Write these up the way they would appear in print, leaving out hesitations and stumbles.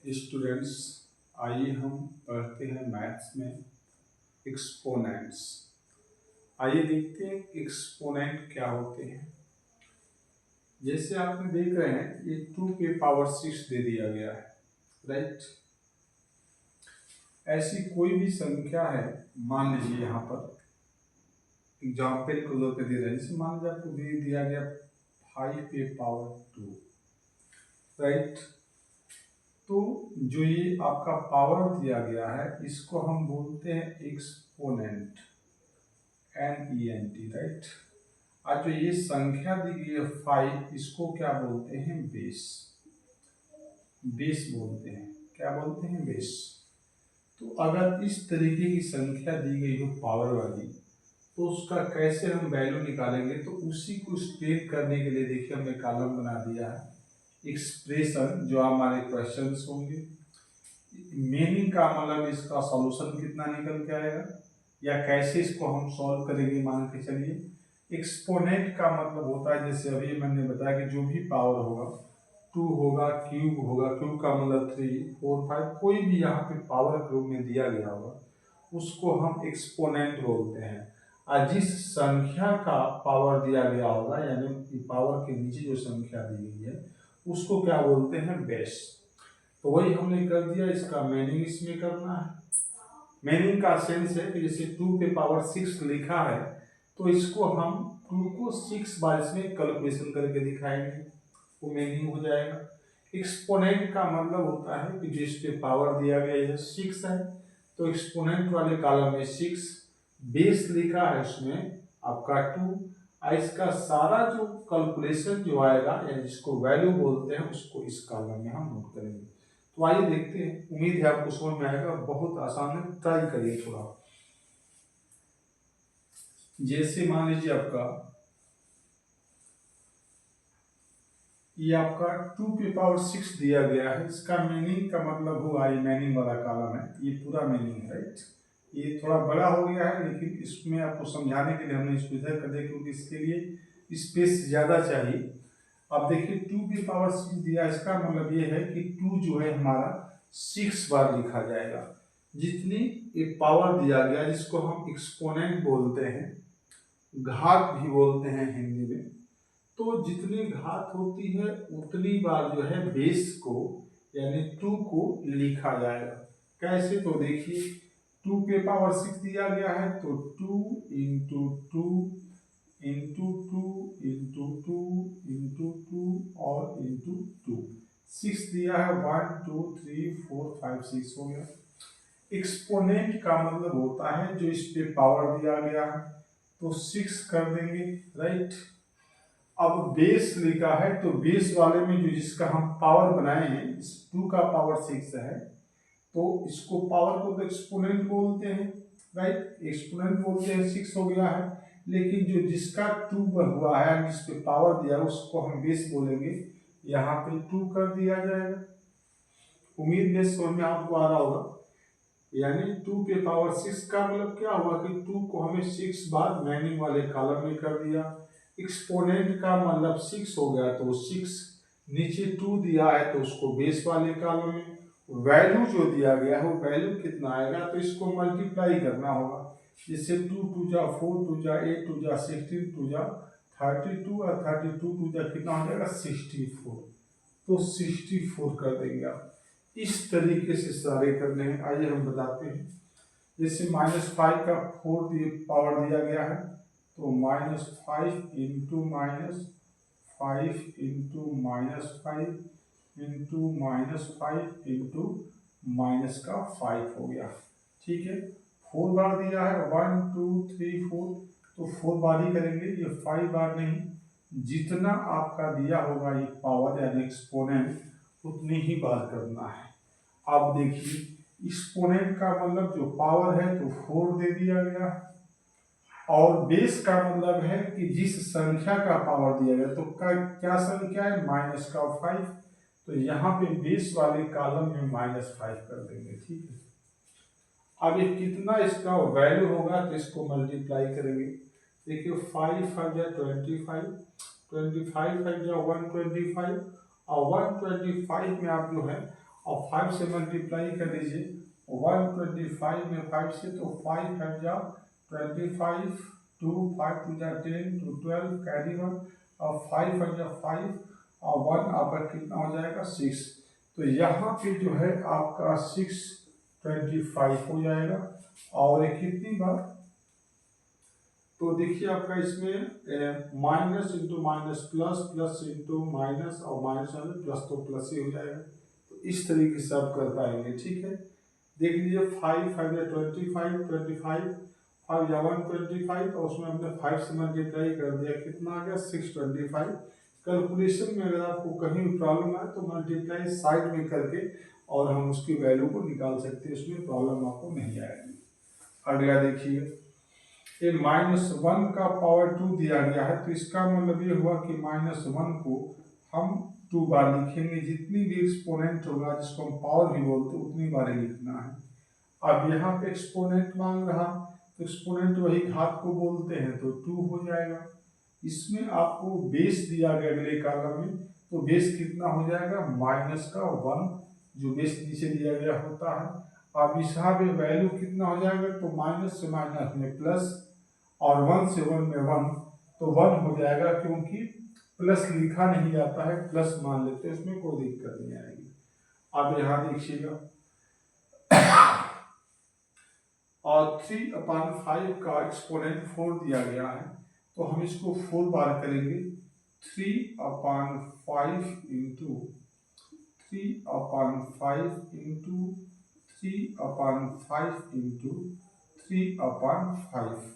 Students, आइए हम पढ़ते हैं मैथ्स में एक्सपोनेंट्स। आइए देखते हैं एक्सपोनेंट क्या होते हैं। जैसे आपने देख रहे हैं ये 2 के पावर 6 दे दिया गया है, राइट। ऐसी कोई भी संख्या है, मान लीजिए यहाँ पर एग्जाम्पल को लेकर दे रहे हैं, जैसे मान लीजिए आपको दे दिया गया 5 के पावर 2, राइट। तो जो ये आपका पावर दिया गया है इसको हम बोलते हैं एक्सपोनेंट, NENT, राइट। और जो ये संख्या दी गई है 5, इसको क्या बोलते हैं? बेस। बेस बोलते हैं। क्या बोलते हैं? बेस। तो अगर इस तरीके की संख्या दी गई हो पावर वाली, तो उसका कैसे हम वैल्यू निकालेंगे? तो उसी को स्टेट करने के लिए देखिए हमने कॉलम बना दिया है एक्सप्रेशन, जो हमारे क्वेश्चंस होंगे। मीनिंग का मतलब इसका सॉल्यूशन कितना निकल के आएगा या कैसे इसको हम सॉल्व करेंगे। मान के चलिए एक्सपोनेंट का मतलब होता है, जैसे अभी मैंने बताया कि जो भी पावर होगा 2 होगा, क्यूब होगा, क्यूब का मतलब 3, 4, 5, कोई भी यहाँ पे पावर के रूप में दिया गया होगा उसको हम एक्सपोनेंट बोलते हैं। और जिस संख्या का पावर दिया गया होगा, यानी पावर के नीचे जो संख्या दी गई है उसको क्या बोलते हैं? बेस। तो वही हमने कर दिया, इसका मीनिंग इसमें करना है। मीनिंग का सेंस है कि जैसे 2 के पावर 6 लिखा है, तो इसको हम 2 को 6 बार इसमें कैलकुलेशन करके दिखाएंगे, वो मीनिंग हो जाएगा। एक्सपोनेंट का मतलब होता है कि जिस पे पावर दिया गया है 6 है, तो एक्सपोनेंट वाले कॉलम में 6, बेस लिखा है उसमें आपका 2, और इसका सारा जो कैलकुलेशन जो आएगा या जिसको वैल्यू बोलते हैं उसको इस कॉलम में हम नोट करेंगे। तो आइए देखते हैं, उम्मीद है आपको समझ में आएगा, बहुत आसान है, ट्राई करिए थोड़ा। जैसे मान लीजिए आपका ये आपका 2 के पावर 6 दिया गया है, इसका मीनिंग का मतलब हुआ, ये मीनिंग वाला कॉलम है, ये पूरा मीनिंग है, राइट। ये थोड़ा बड़ा हो गया है, लेकिन इसमें आपको समझाने के लिए हमने इसको इधर कर दिया क्योंकि इसके लिए स्पेस ज़्यादा चाहिए। अब देखिए 2 के पावर 6 दिया, इसका मतलब ये है कि 2 जो है हमारा 6 बार लिखा जाएगा। जितनी ये पावर दिया गया जिसको हम एक्सपोनेंट बोलते हैं, घात भी बोलते हैं हिंदी में, तो जितनी घात होती है उतनी बार जो है बेस को यानी 2 को लिखा जाएगा। कैसे? तो देखिए 2 के पावर 6 दिया गया है, तो 2 इंटू 2 इंटू 2 इंटू 2 इंटू 2 और इंटू 2, 6 दिया है, 1 2 3 4 5 6 हो गया। एक्सपोनेंट का मतलब होता है जो इस पे पावर दिया गया है, तो 6 कर देंगे, राइट। अब बेस लिखा है, तो बेस वाले में जो जिसका हम पावर बनाए हैं, इस 2 का पावर 6 है, तो इसको पावर को तो एक्सपोनेंट बोलते हैं, राइट। एक्सपोनेंट बोलते हैं, 6 हो गया है। लेकिन जो जिसका 2 हुआ है, जिस पे पावर दिया उसको हम बेस बोलेंगे, यहाँ पे 2 कर दिया जाएगा। उम्मीद बेस समझ में आपको आ रहा होगा। यानी 2 के पावर 6 का मतलब क्या हुआ कि 2 को हमें 6 बार मैनिंग वाले कॉलम में कर दिया। एक्सपोनेंट का मतलब 6 हो गया, तो 6 नीचे 2 दिया है तो उसको बेस वाले कॉलम में, वैल्यू जो दिया गया है वो वैल्यू कितना आएगा तो इसको मल्टीप्लाई करना होगा। जैसे 2 2 जा 4, 2 जा 8, 2 जा 16, 2 जा 32 और 32 2 जा कितना हो जाएगा 64, तो 64 कर देंगे आप। इस तरीके से सारे करने हैं। आइए हम बताते हैं। जैसे -5 का 4 पावर दिया गया है, तो -5 इंटू -5 इंटू -5 इंटू -5 इंटू -5 हो गया, ठीक है। 4 बार दिया है, 1 2 3 4, तो 4 बार ही करेंगे, ये 5 बार नहीं। जितना आपका दिया होगा ये पावर यानी एक्सपोनेंट, उतनी ही बार करना है। अब देखिए एक्सपोनेंट का मतलब जो पावर है तो 4 दे दिया गया, और बेस का मतलब है कि जिस संख्या का पावर दिया गया, तो क्या संख्या है? -5, तो यहाँ पे बेस वाले कॉलम में -5 कर देंगे, ठीक है। अब ये कितना इसका वैल्यू होगा तो इसको मल्टीप्लाई करेंगे। देखिए 5 5 या 25, 25 5 या 125, और 125 में आप जो है और 5 से मल्टीप्लाई कर दीजिए 125 में 5 से, तो 5 5 जा 25, 2 5 2 जा 10, 2 12 कैरी 1, और 5 5 जा 5 और 1 आपका कितना हो जाएगा 6। तो यहाँ पे जो है आपका 625 हो जाएगा। और ये कितनी बार, तो देखिए आपका इसमें minus into minus plus, plus into minus और माइनस प्लस, तो प्लस ही हो जाएगा। तो इस तरीके से आप कर पाएंगे, ठीक है। देख लीजिए 5 5 या 25 25 5 या 125, और उसमें हमने 5 से मल्टीप्लाई कर दिया, कितना आ गया 625। कैलकुलेशन में अगर आपको कहीं भी प्रॉब्लम आए तो मल्टीप्लाई साइड में करके और हम उसकी वैल्यू को निकाल सकते हैं, उसमें प्रॉब्लम आपको नहीं आएगी। अगला देखिए, ये -1 का पावर 2 दिया गया है, तो इसका मतलब ये हुआ कि -1 को हम 2 बार लिखेंगे। जितनी भी एक्सपोनेंट होगा, जिसको हम पावर भी बोलते हैं, उतनी बार लिखना है। अब यहाँ पे एक्सपोनेंट मांग रहा, तो एक्सपोनेंट वही घात को बोलते हैं, तो 2 हो जाएगा। इसमें आपको बेस दिया गया अगले कॉलम में, तो बेस कितना हो जाएगा -1, जो बेस नीचे दिया गया होता है। अब इस यहाँ पे वैल्यू कितना हो जाएगा, तो माइनस से माइनस में प्लस, और 1 से 1 में 1, तो 1 हो जाएगा, क्योंकि प्लस लिखा नहीं जाता है, प्लस मान लेते हैं, इसमें कोई दिक्कत नहीं आएगी। अब यहाँ देखिएगा, और 3/5 का एक्सपोनेंट 4 दिया गया है, तो हम इसको 4 बार करेंगे। 3/5 इंटू 3/5 इंटू 3/5 इंटू 3/5,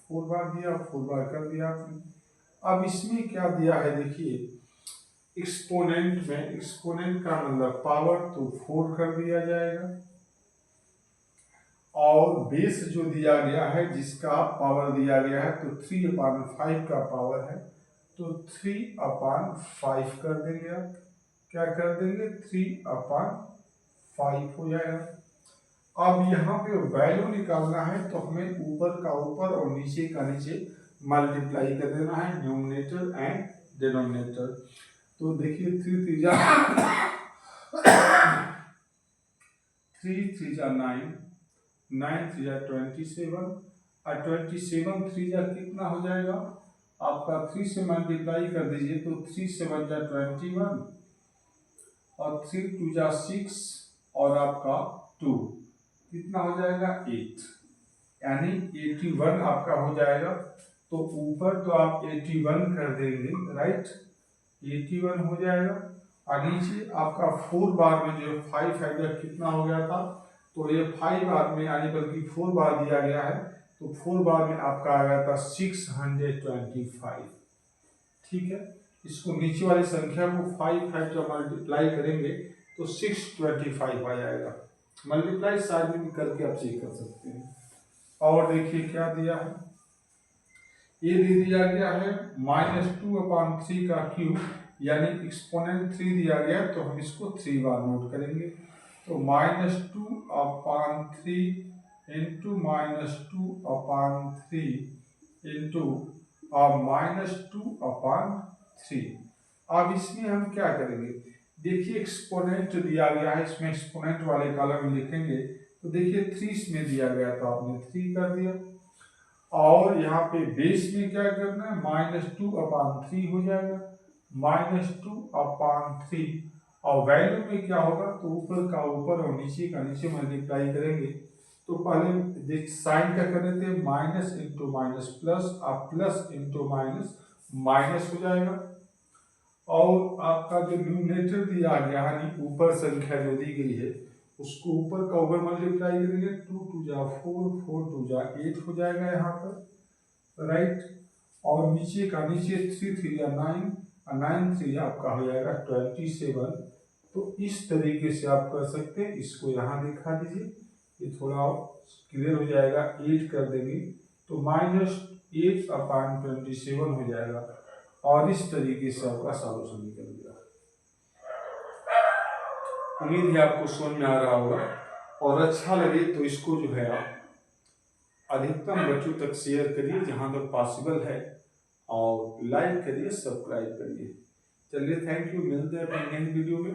4 बार दिया, 4 बार कर दिया आपने। अब इसमें क्या दिया है, देखिए एक्सपोनेंट में, एक्सपोनेंट का मतलब पावर, तो 4 कर दिया जाएगा, और बेस जो दिया गया है, जिसका पावर दिया गया है, तो 3/5 का पावर है, तो 3/5 कर देंगे। आप क्या कर देंगे, 3/5 हो जाएगा। अब यहाँ पे वैल्यू निकालना है, तो हमें ऊपर का ऊपर और नीचे का नीचे मल्टीप्लाई कर देना है, न्यूमरेटर एंड डिनोमिनेटर। तो देखिए 3 3 जा 3 3 जा 9, 9 3 जा 27, और 27 3 जा कितना हो जाएगा आपका, 3 से मल्टीप्लाई कर दीजिए, तो 3 7 जा 21, और 3 2 जा 6, और आपका 2 कितना हो जाएगा 8, यानी 81 आपका हो जाएगा। तो ऊपर तो आप 81 कर देंगे, राइट, 81 हो जाएगा। और नीचे आपका 4 बार में जो 5 है, कितना हो गया था, तो ये 5 बार में, यानी बल्कि 4 बार दिया गया है, तो 4 बार में आपका आ गया था 625, ठीक है। इसको नीचे वाली संख्या को 5 5 जब मल्टीप्लाई करेंगे, तो 625 आ जाएगा। मल्टीप्लाई साइड में करके आप चेक कर सकते हैं। और देखिए क्या दिया है, ये दे दिया गया है -2/3 का क्यूब, यानी एक्सपोनेंट 3 दिया गया, तो हम इसको 3 बार नोट करेंगे। तो -2/3 इंटू -2/3 इंटू -2/3। अब इसमें हम क्या करेंगे, देखिए एक्सपोनेंट दिया गया है, इसमें एक्सपोनेंट वाले कॉलम में लिखेंगे, तो देखिए 3 इसमें दिया गया, तो आपने 3 कर दिया। और यहाँ पे बेस में क्या करना है, -2/3 हो जाएगा, -2/3, और वैल्यू में क्या होगा, तो ऊपर का ऊपर और नीचे का नीचे मल्टीप्लाई करेंगे। तो पहले साइन क्या कर देते हैं, माइनस इंटू माइनस प्लस, अब प्लस इंटू माइनस माइनस हो जाएगा। और आपका जो न्यूमरेटर दिया गया है, ऊपर संख्या जो दी गई है, उसको ऊपर का ऊपर मल्टीप्लाई करेंगे, 2 2 जा 4, 4 2 जा 8 हो जाएगा यहाँ पर, राइट। और नीचे का नीचे 3 3 जा 9, और 9 3 आपका हो जाएगा 27। तो इस तरीके से आप कर सकते हैं। इसको यहाँ दिखा दीजिए, ये थोड़ा क्लियर हो जाएगा। 8 कर देंगे तो -8/27 हो जाएगा, और इस तरीके से आपका सॉल्यूशन निकल गया। उम्मीद है आपको समझ में आ रहा होगा, और अच्छा लगे तो इसको जो है आप अधिकतम बच्चों तक शेयर करिए जहां तक पॉसिबल है, और लाइक करिए, सब्सक्राइब करिए। चलिए, थैंक यू, मिलते हैं अपने नेक्स्ट वीडियो में।